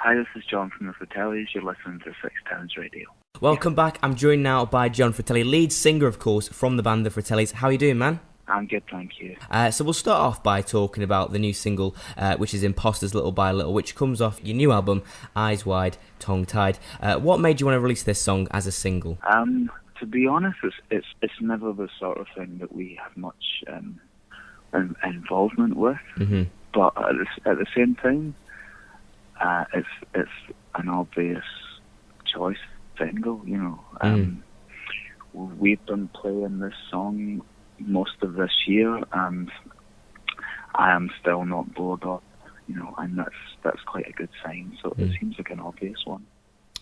Hi, this is Jon from the Fratellis. You're listening to Six Towns Radio. Welcome back. I'm joined now by Jon Fratelli, lead singer, of course, from the band The Fratellis. How are you doing, man? I'm good, thank you. So we'll start off by talking about the new single, which is Imposters Little by Little, which comes off your new album, Eyes Wide, Tongue Tied. What made you want to release this song as a single? To be honest, it's never the sort of thing that we have much involvement with. Mm-hmm. But at the same time, it's an obvious choice single, you know. We've been playing this song most of this year, and I am still not bored of, you know, and that's quite a good sign. So it seems like an obvious one.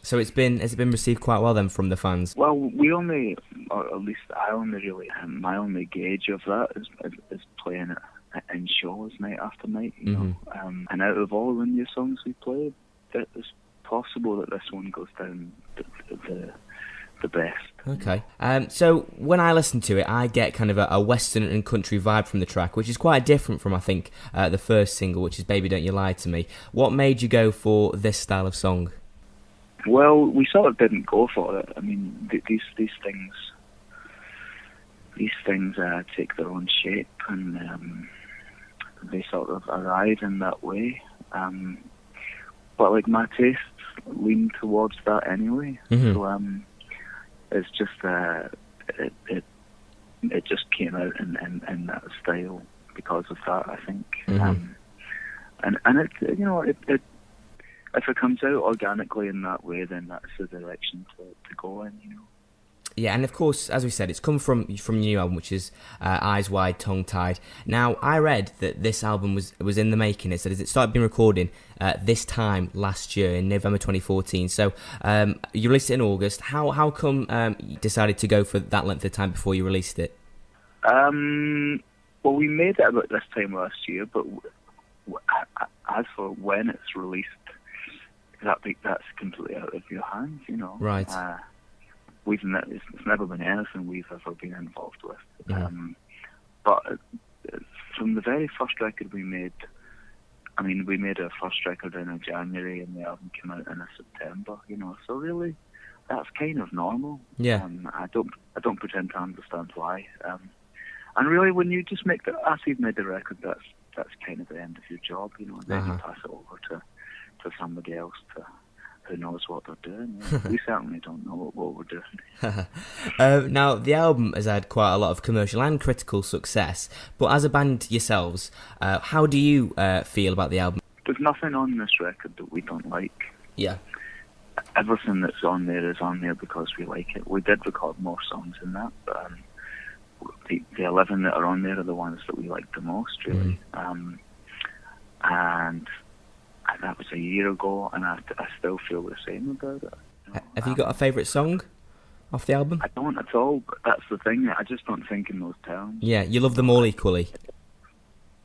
So has it been received quite well then from the fans? Well, we only, or at least I only really, my only gauge of that is playing it in shows night after night, you know. And out of all the new songs we played, it's possible that this one goes down the best. Okay. So when I listen to it, I get kind of a western and country vibe from the track, which is quite different from, I think, the first single, which is Baby Don't You Lie to Me. What made you go for this style of song? Well, we sort of didn't go for it. I mean, these things take their own shape, and they sort of arrive in that way. But like my tastes lean towards that anyway. So it's just it just came out in that style because of that, I think. And it, you know, it if it comes out organically in that way, then that's the direction to go in, you know. Yeah, and of course, as we said, it's come from your new album, which is Eyes Wide, Tongue Tied. Now, I read that this album was in the making. It said it started being recorded this time last year in November 2014. So you released it in August. How come you decided to go for that length of time before you released it? Well, we made it about this time last year, but as for when it's released, that's completely out of your hands, you know. Right. It's never been anything we've ever been involved with. But from the very first record we made, I mean, we made our first record in January, and the album came out in September. You know, so really, that's kind of normal. Yeah. I don't pretend to understand why. And really, when you just after you've made the record, that's kind of the end of your job. You know, and then you pass it over to somebody else who knows what they're doing. We certainly don't know what we're doing. Now, the album has had quite a lot of commercial and critical success, but as a band yourselves, how do you feel about the album? There's nothing on this record that we don't like. Yeah. Everything that's on there is on there because we like it. We did record more songs than that, but the 11 that are on there are the ones that we like the most, really. And that was a year ago, and I still feel the same about it. You know? Have you got a favourite song off the album? I don't at all, but that's the thing. I just don't think in those terms. Yeah, you love them all equally.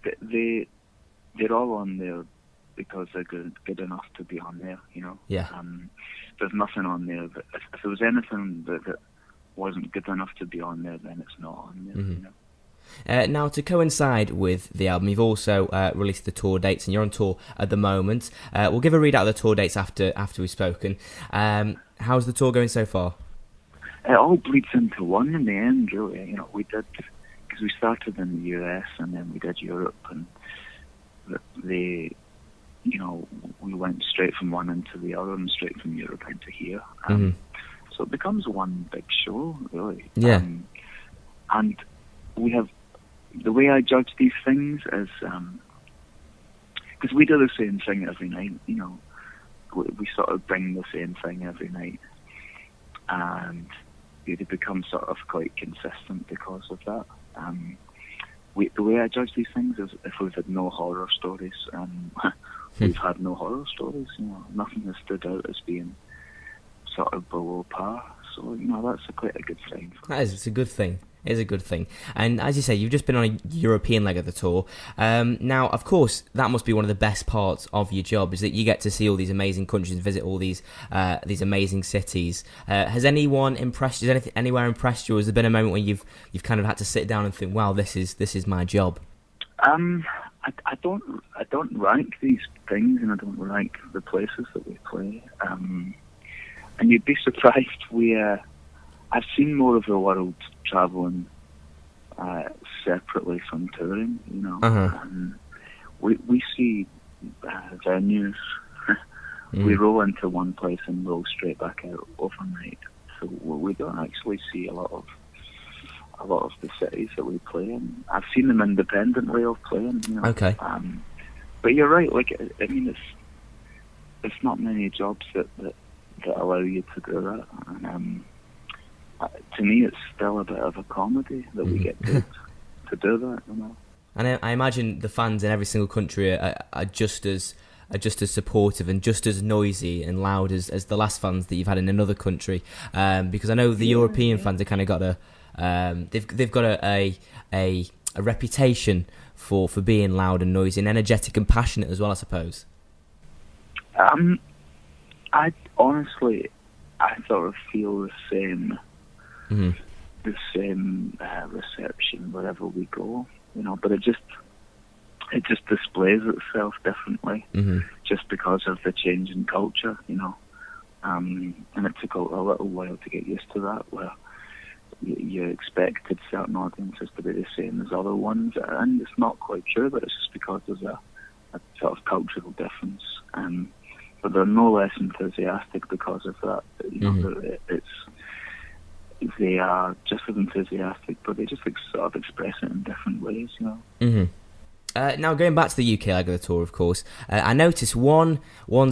They're all on there because they're good enough to be on there, you know. Yeah. There's nothing on there that if there was anything that wasn't good enough to be on there, then it's not on there, you know. Now, to coincide with the album, you've also released the tour dates, and you're on tour at the moment. We'll give a read out of the tour dates after we've spoken. How's the tour going so far? It all bleeds into one in the end, really. You know, we did, because we started in the US and then we did Europe, and you know, we went straight from one into the other and straight from Europe into here. So it becomes one big show, really. Yeah. And we have, the way I judge these things is, because we do the same thing every night, you know, we sort of bring the same thing every night, and it becomes sort of quite consistent because of that. The way I judge these things is if we've had no horror stories, we've had no horror stories, you know, nothing has stood out as being sort of below par, so, you know, that's quite a good sign. It's a good thing. It is a good thing. And as you say, you've just been on a European leg of the tour. Now, of course, that must be one of the best parts of your job, is that you get to see all these amazing countries, visit all these amazing cities. Has anyone impressed you? Has anywhere impressed you? Or has there been a moment where you've kind of had to sit down and think, wow, this is my job? I don't rank these things, and I don't rank the places that we play. And you'd be surprised. I've seen more of the world traveling separately from touring. You know, we see venues. We roll into one place and roll straight back out overnight. So we don't actually see a lot of the cities that we play in. I've seen them independently of playing. You know? Okay. But you're right. Like, I mean, it's not many jobs that allow you to do that. And to me, it's still a bit of a comedy that we get paid to do that. You know. And I imagine the fans in every single country are just as supportive and just as noisy and loud as the last fans that you've had in another country. Because I know the European fans have kind of got they've got a reputation for being loud and noisy and energetic and passionate as well, I suppose. I honestly sort of feel the same. The same reception wherever we go, you know. But it just displays itself differently, just because of the change in culture, you know. And it took a little while to get used to that, where you expected certain audiences to be the same as other ones, and it's not quite true, but it's just because there's a sort of cultural difference. But they're no less enthusiastic because of that. You know, they are just as enthusiastic, but they just sort of express it in different ways, you know. Now, going back to the UK leg of the tour, of course, I noticed one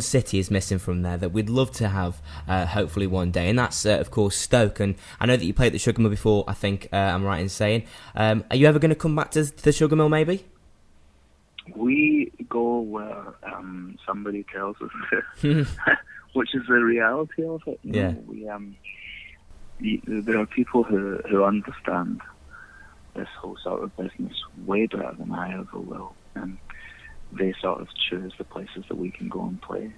city is missing from there that we'd love to have, hopefully one day, and that's, of course, Stoke. And I know that you played at the Sugar Mill before, I think I'm right in saying. Are you ever going to come back to the Sugar Mill, maybe? We go where somebody tells us to, which is the reality of it. You know? There are people who understand this whole sort of business way better than I ever will, and they sort of choose the places that we can go and play.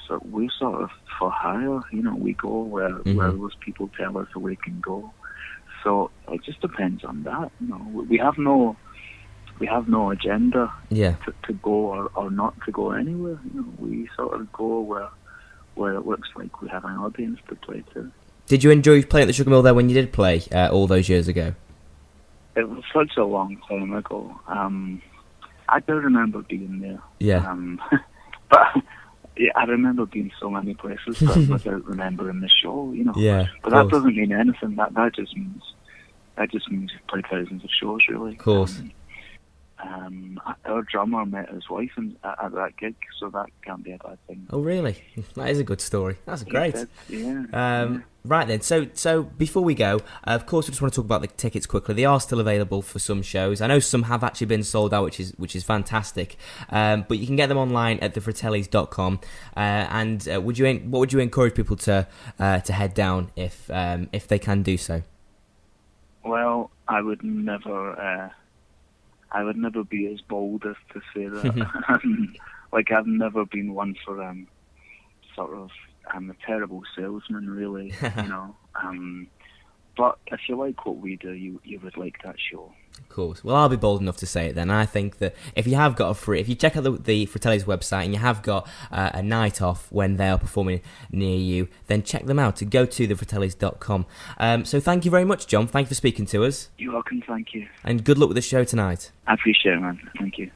So we're sort of for hire, you know. We go where those people tell us that we can go. So it just depends on that, you know. We have no agenda to go or not to go anywhere. You know, we sort of go where it looks like we have an audience to play to. Did you enjoy playing at the Sugar Mill there when you did play all those years ago? It was such a long time ago. I do remember being there. Yeah. But yeah, I remember being so many places, but without remembering the show, you know. Yeah. But that doesn't mean anything. That just means you've played thousands of shows, really. Of course. Our drummer met his wife at that gig, so that can't be a bad thing. Oh, really? That is a good story. That's great. Yeah. Right then, so before we go, of course, we just want to talk about the tickets quickly. They are still available for some shows. I know some have actually been sold out, which is fantastic. But you can get them online at thefratellis.com. And what would you encourage people to head down if they can do so? Well, I would never be as bold as to say that. Like, I've never been one for I'm a terrible salesman, really, you know. But if you like what we do, you would like that show. Of course. Well, I'll be bold enough to say it then. I think that if you have got if you check out the Fratellis website and you have got a night off when they are performing near you, then check them out. Go to thefratellis.com. So thank you very much, Jon. Thank you for speaking to us. You're welcome, thank you. And good luck with the show tonight. I appreciate it, man. Thank you.